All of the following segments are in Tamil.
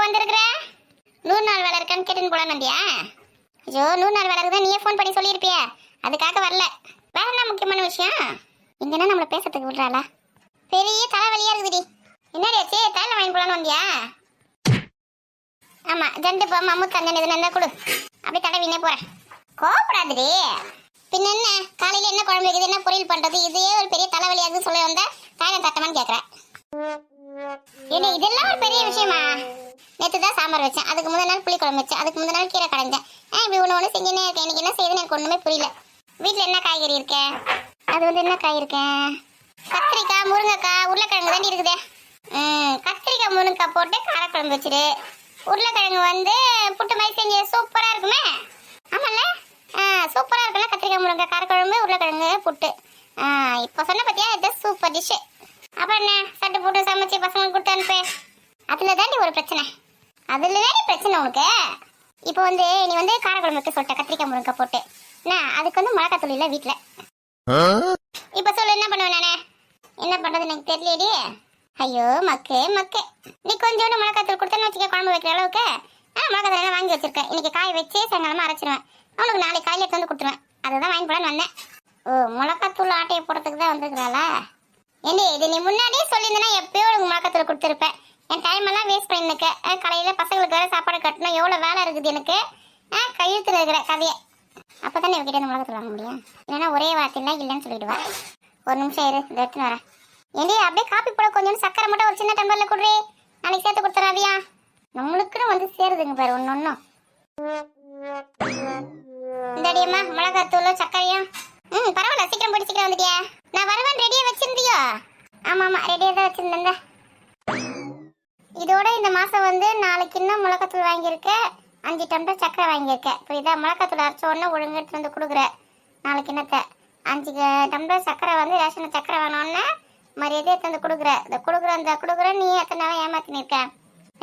வந்திருக்கிற? 100 நாள் வேலை இருக்கான்னு கேட்டுன்னு போலான்னு வந்தியா? ஐயோ 100 நாள் வேலை இருக்குதான் நீயே ஃபோன் பண்ணி சொல்லியிருப்பிய, அதுக்காக வரல. வேற என்ன முக்கியமான விஷயம்? இங்கன்னா நம்மளை பேசுறதுக்கு விடுறாளா? பெரிய தலைவலியா இருக்குதுடி. என்னடி ஆச்சு? தைலம் வாங்கி போலான்னு வந்தியா? ஆமா ஜண்டு போமா அமுத்தங்க எதுனா இருந்தா கொடு, அப்படியே தடவினே போறேன். கோபப்படாதுடி. பின்ன என்ன காலையில என்ன குழம்பு வைக்குது, என்ன பொரியல் பண்றது, இதே ஒரு பெரிய தலைவலியா இருக்குன்னு சொல்ல வந்தா தைலம் தட்டமான்னு கேட்கறேன். ஏன்னா இதெல்லாம் ஒரு பெரிய விஷயமா? நேற்று தான் சாம்பார் வச்சேன், அதுக்கு முதல் நாள் புளி குழம்பு வச்சேன், அதுக்கு முதல் நாள் கீரை கடைஞ்சேன். இப்படி ஒன்று செஞ்சுனே இருக்கேன். எனக்கு என்ன செய்யுதுன்னு எனக்கு ஒன்றுமே புரியல. வீட்டில் என்ன காய்கறி இருக்கேன்? அது என்ன காய் இருக்கேன்? கத்திரிக்காய், முருங்கைக்காய், உருளைக்கிழங்கு தாண்டி இருக்குதே. கத்திரிக்காய் முருங்கைக்காய் போட்டு காரக்குழம்பு வச்சிரு. உருளைக்கிழங்கு புட்டு மாதிரி செஞ்சு சூப்பராக இருக்குமே. ஆமாம்ல, சூப்பராக இருக்குல்ல கத்திரிக்காய் முருங்கைக்காய் காரக்குழம்பு உருளைக்கிழங்கு புட்டு. இப்போ சொன்ன பார்த்தியா, இது சூப்பர் டிஷ்ஷு. அப்புறம் என்ன சட்டு போட்டு சமைச்சு பசங்களுக்கு கொடுத்து அனுப்பு. அதில் தாண்டி ஒரு பிரச்சனை. அதில் தாண்டி பிரச்சனை உனக்கு. இப்போ நீ காரக்குழம்பு வைக்க சொல்லிட்ட கத்திரிக்காய் முருங்கைக்காய் போட்டு. என்ன அதுக்கு மிளகாத்தூள் இல்லை வீட்டில். இப்போ சொல்லு என்ன பண்ணுவேன் நானே? என்ன பண்ணுறது எனக்கு தெரியலடி. ஐயோ மக்கு மக்கு. நீ கொஞ்சோண்டு மிளகாத்தூள் கொடுத்தேன்னு வச்சுக்க குழம்பு வைக்கிற அளவுக்கு. மிளகாத்தூள் எல்லாம் வாங்கி வச்சிருக்கேன். இன்னைக்கு காய வச்சு சாயங்காலமாக அரைச்சிடுவேன். அவனுக்கு நாளைக்கு காலையில் எடுத்து கொடுத்துருவேன். அதை தான் வாங்கி போலான்னு வந்தேன். ஓ மிளகாத்தூள் ஆட்டையை போடுறதுக்கு தான் வந்துருக்குறாளா? ஏண்டி இது நீ முன்னாடியே சொல்லியிருந்தேன்னா எப்பயோ உனக்கு மிளகாத்தூள் கொடுத்துருப்பேன். என் டைம் எல்லாம் வேஸ்ட் பண்ணிருக்க. காலையில் பசங்களுக்கு வேறு சாப்பாடு கட்டணும், எவ்வளோ வேலை இருக்குது எனக்கு. கழுத்துல இருக்கிற கதையை அப்போ தானே இவகிட்ட இந்த மிளகாத்தூள் வாங்க முடியும். இல்லைன்னா ஒரே வார்த்தையில இல்லைன்னு சொல்லிடுவேன். ஒரு நிமிஷம் இரு, இதை எடுத்துன்னு வரேன். ஏண்டி அப்படியே காப்பி போட கொஞ்சம் சக்கரை மட்டும் ஒரு சின்ன டம்ளரில் கொடுறே, நாளைக்கு சேர்த்து கொடுத்துறாதியா? நம்மளுக்குன்னு சேருதுங்க பாரு ஒன்று ஒன்றும். இந்த அடியம்மா மிளகாத்தூளும் சக்கரையும். பரவாயில்ல, சீக்கிரம் போட்டு சீக்கிரம் வந்துட்டியா? நான் வருவேன் ரெடியாக வச்சிருந்தியோ? ஆமாம் ரெடியாக தான் வச்சுருந்தேன். இதோட இந்த மாதம் நாளைக்கு இன்னும் மிளகாத்தூள் வாங்கியிருக்கேன், 5 டம்ளர் சக்கரை வாங்கியிருக்கேன். இப்போ இதான் மிளகாத்தூள் அரைச்ச உடனே ஒழுங்கு எடுத்து வந்து கொடுக்குறேன். நாளைக்கு என்னத்தை 5 டம்ளர் சக்கரை ரேஷன் சக்கரை வாங்கினோடனே மரியாதை எடுத்து வந்து கொடுக்குறேன். இதை கொடுக்குறேன் நீ எத்தனை நாளாக ஏமாத்தினிருக்க?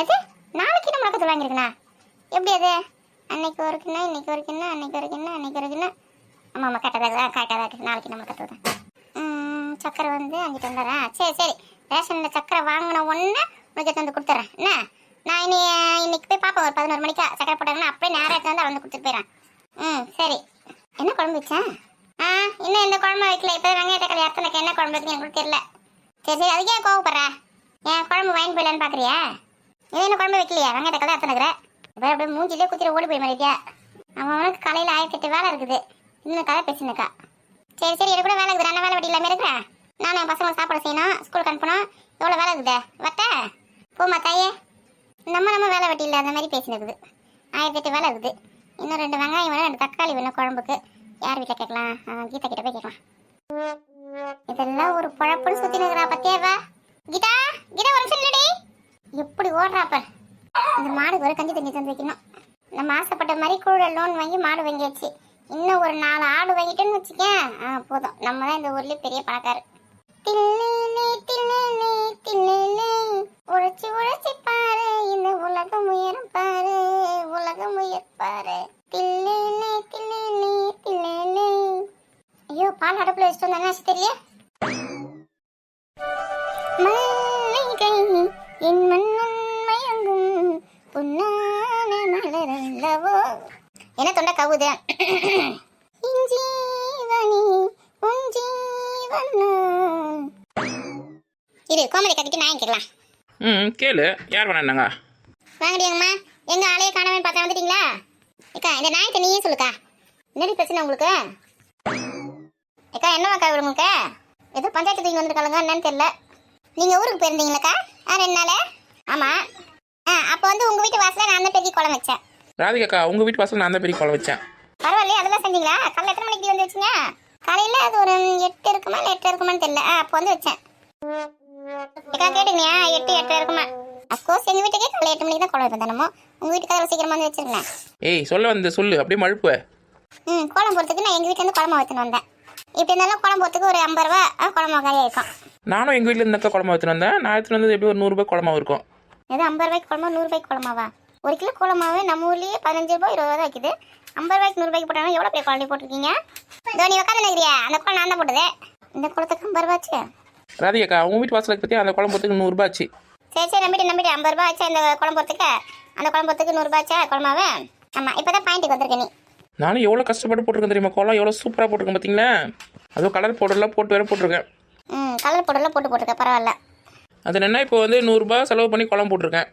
எது நாளைக்கு இன்னும் மிளகாத்தூள் வாங்கியிருக்கேண்ணா? எப்படி அது? அன்னைக்கு ஒரு கிண்ணம், இன்னைக்கு ஒரு கிண்ணம், அன்னைக்கு ஒரு கிண்ணம், அன்னைக்கு ஒரு கிண்ணம். ஆமாம் கரெக்டாக இருக்குது. நாளைக்கு நம்ம மிளகாத்தூள் தான். சக்கரை 5 டம்ளரா? சரி ரேஷனில் சக்கரை வாங்கின உடனே உனக்கு எடுத்து வந்து கொடுத்துட்றேன். என்ன நான் இன்னைக்கு போய் பார்ப்பேன். ஒரு 11 மணிக்கா சக்கரை போட்டாங்கன்னா அப்படியே நேரம் எடுத்து வந்து கொடுத்துட்டு போயிடறேன். சரி என்ன குழம்பு வச்சேன்? இன்னும் எந்த குழம்பு வைக்கல. இப்போ வெங்காய தக்காளி அர்த்தனுக்கு என்ன குழம்பு வைக்கணும் எனக்கு தெரியல. சரி அதுக்கு ஏன் கோவப்படுற? ஏன் குழம்பு வாங்கி போயிடலான்னு பார்க்குறியா? இது என்ன குழம்பு வைக்கலையா? வெங்காய தக்காளி அர்த்தனுக்குற இப்போ அப்படியே மூஞ்சிலே குத்திர ஓடி போய் மாட்டேயா? அவனுக்கு காலையில் 1008 வேலை இருக்குது. இன்னும் கதை பேசினுக்கா. சரி எனக்கு கூட வேலை இருக்குது. நான் வேலை வெட்டி இல்லாமல் இருக்கிறேன். நானும் என் பசங்களை சாப்பாடு செய்யணும், ஸ்கூலுக்கு அனுப்பணும். எவ்வளோ வேலை இருக்குது வட்ட போமா தாயே. நம்ம வேலை வெட்டி இல்லை அந்த மாதிரி பேசினுக்குது. 1008 வேலை இருக்குது. இன்னும் 2 வெங்காயம் வேணும், 2 தக்காளி வேணும் குழம்புக்கு. யார் வீட்டில் கேட்கலாம்? கீதா கிட்ட போய் கேட்கலாம். இதெல்லாம் ஒரு பழப்புன்னு சுற்றி நிற்கிறா பத்தியாவா? கீதா ஒரு நிமிஷம் இல்லடி. எப்படி ஓடுறாப்ப. இந்த மாடுக்கு ஒரு கஞ்சி தண்ணி தந்து வைக்கணும். நம்ம ஆசைப்பட்ட மாதிரி கூட லோன் வாங்கி மாடு வாங்கியாச்சு. இன்னும் ஒரு 4 ஆடு வாங்கிட்டேன்னு வச்சுக்கேன், போதும். நம்ம தான் இந்த ஊர்லேயே பெரிய பணக்காரர். உழைச்சி பாரு, இந்த உலகம் உயரும் பாரு, உலகம் உயர் பாரு. ஐயோ பால் அடுப்புல வச்சுட்டு வந்தானே தெரியல. என் மன்னன் மயங்கும் பொன்னான மலரல்லவோ. என்ன தொண்டை கவுது? இரு கோமதி கத்திட்டு நான் கேட்கலாம். கேளு. யார் வேணாங்க? வாங்கடியங்கம்மா. எங்க ஆளையே காணவே பார்த்தா வந்துட்டீங்களா? ஏக்கா இந்த நாயத்தை நீயே சொல்லுக்கா. என்னடி பிரச்சனை உங்களுக்கு? ஏக்கா என்னவாக்கா உங்களுக்கு? ஏதோ பஞ்சாயத்து தூக்கி வந்துருக்காளுங்க என்னன்னு தெரியல. நீங்க ஊருக்கு போயிருந்தீங்களாக்கா? 2 நாள். ஆமா. அப்போ உங்க வீட்டு வாசல நான் தான் பெரிய குளம் வச்சேன். ராதிகாக்கா உங்க வீட்டு வாசல் நான் தான் பெரிய குளம் வச்சேன். பரவாயில்லையே அதெல்லாம் செஞ்சீங்களா? காலையில் எத்தனை மணிக்கு வந்து வச்சிங்க? காலையில் அது ஒரு 8 இருக்குமா இல்லை 8 இருக்குமான்னு தெரியல. அப்போ வச்சேன். ஏக்கா கேட்டுங்கயா 8 இருக்குமா? அஃப்கோர்ஸ் எங்கள் வீட்டுக்கே காலையில் 8 மணிக்கு தான் குளம் வைப்பேன் தினமும். உங்கள் வீட்டுக்கு அதில் சீக்கிரமாக வந்து வச்சிருக்கேன். ஏய் சொல்ல சொல்லு அப்படியே மழுப்பு. குளம் போகிறதுக்கு நான் எங்கள் வீட்டிலேருந்து குளமா வைத்துன்னு வந்தேன். இப்படி இருந்தாலும் குளம் போகிறதுக்கு ஒரு 50 ரூபா குளமா காலியாக இருக்கும். நானும் எங்கள் வீட்டில் இருந்தாக்கா குளமா வைத்துன்னு வந்தேன். நான் எடுத்துன்னு வந்தது எப்படி ஒரு 100 ரூபாய் குளமா இருக்கும். எது 50 ரூபாய்க்கு குளமா 100 ரூபாய்க்கு குளமாவா? 1 கிலோ குளமாவே நம்ம ஊர்லேயே 15 ரூபாய் 20 ரூபா வைக்குது. 50 ரூபாய்க்கு 100 ரூபாய்க்கு போட்டாலும் எவ்வளோ பெரிய குழந்தை போட்டிருக்கீங்க? தோனி உட்காந்து நினைக்கிறியா? அந்த குளம் நான் தான் போட்டது. இந்த குளத்துக்கு 50 ரூபாச்சு. ராதிகாக்கா உங்கள் வீட்டு வாசலுக்கு பற்றி அந்த குளம் போகிறதுக்கு 100 ரூபாய் ஆச்சு. சரி நம்பிட்டு 50 ரூபா ஆச்சா இந்த குழம்பு போகிறதுக்கு. அந்த குழம்பு போகிறதுக்கு 100 ரூபா ஆச்சா குழம்பாவே. ஆமாம் இப்போ தான் பாயிண்ட்டுக்கு வந்திருக்கேன் நீ. நானும் எவ்வளோ கஷ்டப்பட்டு போட்டிருக்கேன் தெரியுமா கோலம், எவ்வளோ சூப்பராக போட்டிருக்கேன் பார்த்தீங்களா. அதுவும் கலர் பவுடர்லாம் போட்டு வேற போட்டிருக்கேன். கலர் பவுடர்லாம் போட்டிருக்கேன் பரவாயில்ல. அது என்னென்னா இப்போ வந்து 100 ரூபா செலவு பண்ணி குழம்பு போட்டிருக்கேன்.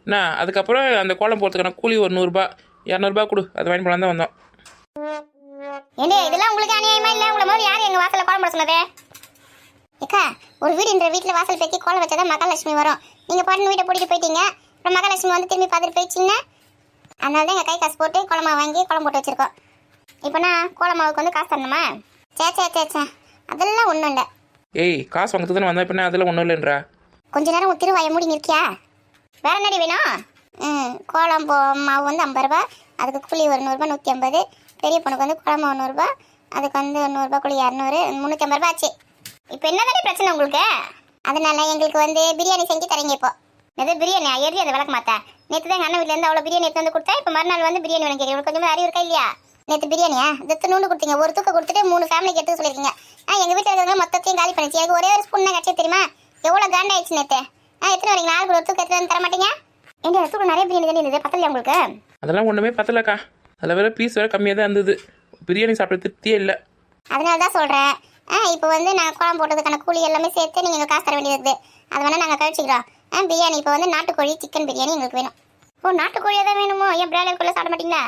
என்ன அதுக்கப்புறம் அந்த கோலம் போகிறதுக்கான கூலி ஒரு 100 ரூபா 200 ரூபா கொடு, அது வாங்கி போலாம் தான் வந்தோம். ஏண்டே இதெல்லாம் உங்களுக்கு அநியாயமா இல்லை? உங்களை மாதிரி யார் எங்கள் வாசலில் கோலம் போட சொன்னதே? ஏக்கா ஒரு வீடுன்ற வீட்டில் வாசல் பேக்கி கோலம் வச்சாதான் மகாலட்சுமி வரும். நீங்கள் பாட்டு வீட்டை போட்டுட்டு போயிட்டீங்க. அப்புறம் மகாலட்சுமி வந்து திரும்பி பார்த்துட்டு போயிடுச்சிங்கன்னா அதனால தான் எங்கள் கை காசு போட்டு குழம்பு வாங்கி குழம்பு போட்டு வச்சுருக்கோம். இப்போனா கோலம் மாவுக்கு வந்து காசு தரணுமா? சே அதெல்லாம் ஒன்றும் இல்லை. ஏய் காசு வாங்கிறது தானே வந்தா, இப்போ அதெல்லாம் ஒன்றும் இல்லைன்றா. கொஞ்ச நேரம் உன் திருவாயை மூடி நிற்கியா? வேற என்னடி வேணும்? கோலம் மாவு வந்து 50 ரூபா, அதுக்கு கூலி ஒரு 100 ரூபா 150. பெரிய பொண்ணுக்கு வந்து குழம்பு 100 ரூபா, அதுக்கு வந்து 100 ரூபா கூலி 200, 350 ரூபா ஆச்சு. இப்போ என்ன தானே பிரச்சனை உங்களுக்கு? அதனால எங்களுக்கு வந்து பிரியாணி செஞ்சு தரீங்க. இப்போ எது பிரியாணி ஏறி அதை விளக்க மாட்டேன். நேற்று தான் எங்கள் அண்ணன் வீட்டிலேருந்து அவ்வளோ பிரியாணி எடுத்து வந்து கொடுத்தா, இப்போ மறுநாள் வந்து பிரியாணி வேணும் கேட்குறேன். கொஞ்சம் அறிவு இருக்கா இல்லையா? நேற்று பிரியாணியா இது நூண்டு கொடுத்தீங்க, ஒரு தூக்க கொடுத்துட்டு 3 ஃபேமிலிக்கு எடுத்து சொல்லியிருக்கீங்க. எங்கள் வீட்டில் இருக்கிறவங்க மொத்தத்தையும் காலி பண்ணிச்சு. எனக்கு ஒரே ஒரு ஸ்பூன் தான் கிடச்சி தெரியுமா? எவ்வளோ காண்டாயிடுச்சு நேற்று. எத்தனை வரீங்க? 4 ஒரு தூக்க எடுத்து தர மாட்டீங்க? எங்க தூக்கம் நிறைய பிரியாணி தானே இருந்தது, பத்தலையா உங்களுக்கு? அதெல்லாம் ஒன்றுமே பத்தலக்கா, அதில் வேற பீஸ் வேற கம்மியாக தான் இருந்தது. பிரியாணி சாப்பிட திருப்தியே இல்லை. அதனால தான் சொல்கிறேன். இப்போ வந்து நான் குழம்பு போட்டதுக்கான கூலி எல்லாமே சேர்த்து நீங்கள் காசு தர வேண்டியது இருக்குது. அது வேணால் நாங்கள் கழிச்சிக்கிறோம். பிரியாணி இப்போ வந்து நாட்டுக்கோழி சிக்கன் பிரியாணி எங்களுக்கு வேணும். ஓ நாட்டுக்கோழியாக தான் வேணுமோ? ஏன் பிராய்லர் கோழியை சாப்பிட மாட்டீங்களா?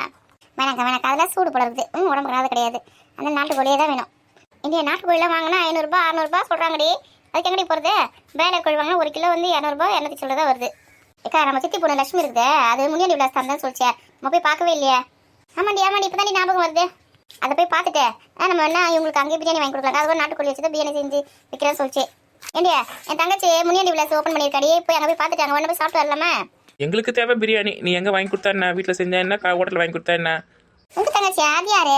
வேணாக்கா அதெல்லாம் சூடு போடுறது உடம்புக்கு அது கிடையாது. அந்த நாட்டுக்கோழியே தான் வேணும். இந்தியா நாட்டுக்கோழிலாம் வாங்கினா 500 ரூபா 600 ரூபா சொல்கிறாங்கடி. அதுக்கு எங்கடி போகிறது? பிராய்லர் கோழி வாங்கினா 1 கிலோ வந்து 200 ரூபா 200 சொல்ல தான் வருது. ஏக்கா நம்ம சித்தி பொண்ணு லட்சுமி இருக்குது, அது முனியாண்டி விலாஸ் தான் சொல்லிச்சே. நம்ம போய் பார்க்கவே இல்லையா? ஆமாண்டி இப்போ தான் ஞாபகம் வருது. அதை போய் பார்த்துட்டு நம்ம என்ன இவங்களுக்கு அங்கேயே பிரியாணி வாங்கி கொடுக்கலாம். அது நாட்டுக்கோழி வச்சு தான் பிரியாணி செஞ்சு விற்கிறேன்னு சொல்லிச்சு. ஏண்டியா என் தங்கச்சி முனியாண்டி விலாஸ் ஓப்பன் பண்ணியிருக்காடி, போய் அங்கே போய் பார்த்துட்டு அங்கே போய் சாப்பிட்டு வரலாமா? எங்களுக்கு தேவை பிரியாணி. நீ எங்கே வாங்கி கொடுத்தா என்ன? வீட்டில் செஞ்சா என்ன? ஹோட்டலில் வாங்கி கொடுத்தா என்ன? உங்கள் தங்கச்சி அது யாரு?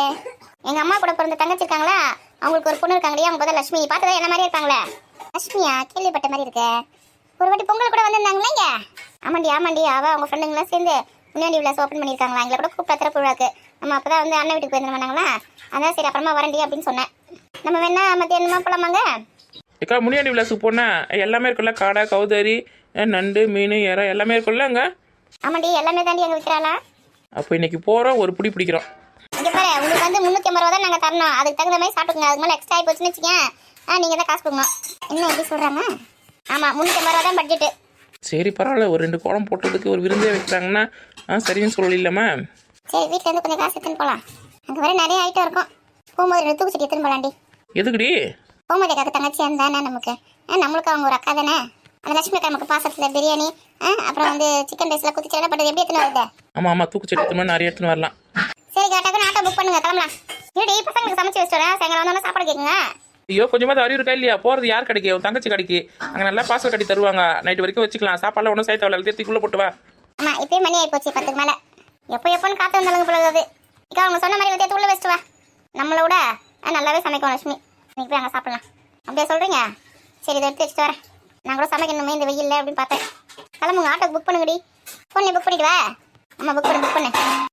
எங்கள் அம்மா கூட பிறந்த தங்கச்சி இருக்காங்களா, அவங்களுக்கு ஒரு பொண்ணு இருக்காங்களே, அவங்க பார்த்தா லட்சுமி. பார்த்ததா என்ன மாதிரி இருக்காங்களே? லட்சுமியா? கேள்விப்பட்ட மாதிரி இருக்கு. ஒரு வாட்டி பொங்கல் கூட வந்திருந்தாங்களா இங்கே? ஆமாண்டி அவள் அவங்க ஃப்ரெண்டுங்களாம் சேர்ந்து முன்னாடி விலாஸ் ஓப்பன் பண்ணியிருக்காங்களா. எங்களை கூட கூப்பிட்டு திருவிழாக்கு. நம்ம அப்போ தான் வந்து அண்ணன் வீட்டுக்கு போயிருந்தாங்களா, அதான் சரி அப்புறமா வரண்டி அப்படின்னு சொன்னேன். நம்ம வேணா மத்தியானமா போகலாமாங்க? ஏக்கா முனியாண்டி விலாஸுக்கு போனால் எல்லாமே இருக்குல்ல, காடை கவுதாரி நண்டு மீன் இறை எல்லாமே இருக்குல்ல அங்கே? ஆமாண்டி எல்லாமே தாண்டி அங்கே விற்கிறாளா. அப்போ இன்னைக்கு போகிறோம், ஒரு பிடி பிடிக்கிறோம். இங்கே பாரு உங்களுக்கு வந்து 350 ரூபா தான் நாங்கள் தரணும். அதுக்கு தகுந்த மாதிரி சாப்பிட்டுங்க. அதுக்கு மேலே எக்ஸ்ட்ரா ஆகி போச்சுன்னு வச்சுக்கேன், நீங்கள் தான் காசு கொடுக்கணும். என்ன எப்படி சொல்கிறாங்க? ஆமாம் 350 ரூபா தான் பட்ஜெட்டு. சரி பரவாயில்ல, ஒரு 2 கோலம் போட்டதுக்கு ஒரு விருந்தே வைக்கிறாங்கன்னா சரின்னு சொல்லலாமா? சரி வீட்டிலேருந்து கொஞ்சம் காசு எடுத்துன்னு போகலாம். அங்கே வர நிறைய ஐட்டம் இருக்கும். போகும்போது 2 தூக்குச்சட்டி எடுத்துன்னு போகலாண்டி. எதுக்குடி? போகும்போது அக்கா தங்கச்சி இருந்தானே நமக்கு, நம்மளுக்கு அவங்க ஒரு அக்கா தானே. அந்த லட்சுமி அக்கா நமக்கு பாசத்தில் பிரியாணி, அப்புறம் வந்து சிக்கன் ரைஸில் குத்தி பட்டது எப்படி எடுத்துன்னு வருது? ஆமாம் தூக்குச்சட்டி எடுத்துன்னு நிறைய எடுத்துன்னு வரலாம். சரி கேட்டாக்க ஆட்டோ புக் பண்ணுங்க, கிளம்பலாம். ஏடி பசங்களுக்கு சமைச்சு வச்சுட்டேன், சாயங்காலம் வந்தோன்னா சாப்பாடு கேட்குங்க. ஐயோ கொஞ்சமாக அறிவு இருக்கா இல்லையா? போகிறது யார் கடைக்கு? உன் தங்கச்சி கடைக்கு. அங்கே நல்லா பார்சல் கட்டி தருவாங்க, நைட்டு வரைக்கும் வச்சுக்கலாம். சாப்பாடுலாம் ஒன்றும் சேர்த்து வரல, தேர்த்திக்குள்ளே போட்டு வா. ஆமாம் இப்போயே மணி ஆகி போச்சு 10க்கு மேலே. எப்போன்னு காற்று வந்தாலுங்க பொழுது. இக்கா அவங்க சொன்ன மாதிரி தேர்த்து உள்ளே வச்சுட்டு வா. நம்மளை விட நல்லாவே சமைக்கும் லட்சுமி. இன்னைக்கு போய் அங்கே சாப்பிடலாம். அப்படியே சொல்கிறீங்க? சரி இதை எடுத்து வச்சுட்டு வரேன். நான் கூட சமைக்கணுமே இந்த வெயில்ல அப்படின்னு பார்த்தேன். கிளம்புங்க, ஆட்டோ புக் பண்ணுங்கடி. ஃபோன்லேயே புக் பண்ணிடுவா. ஆமாம் புக் பண்ணு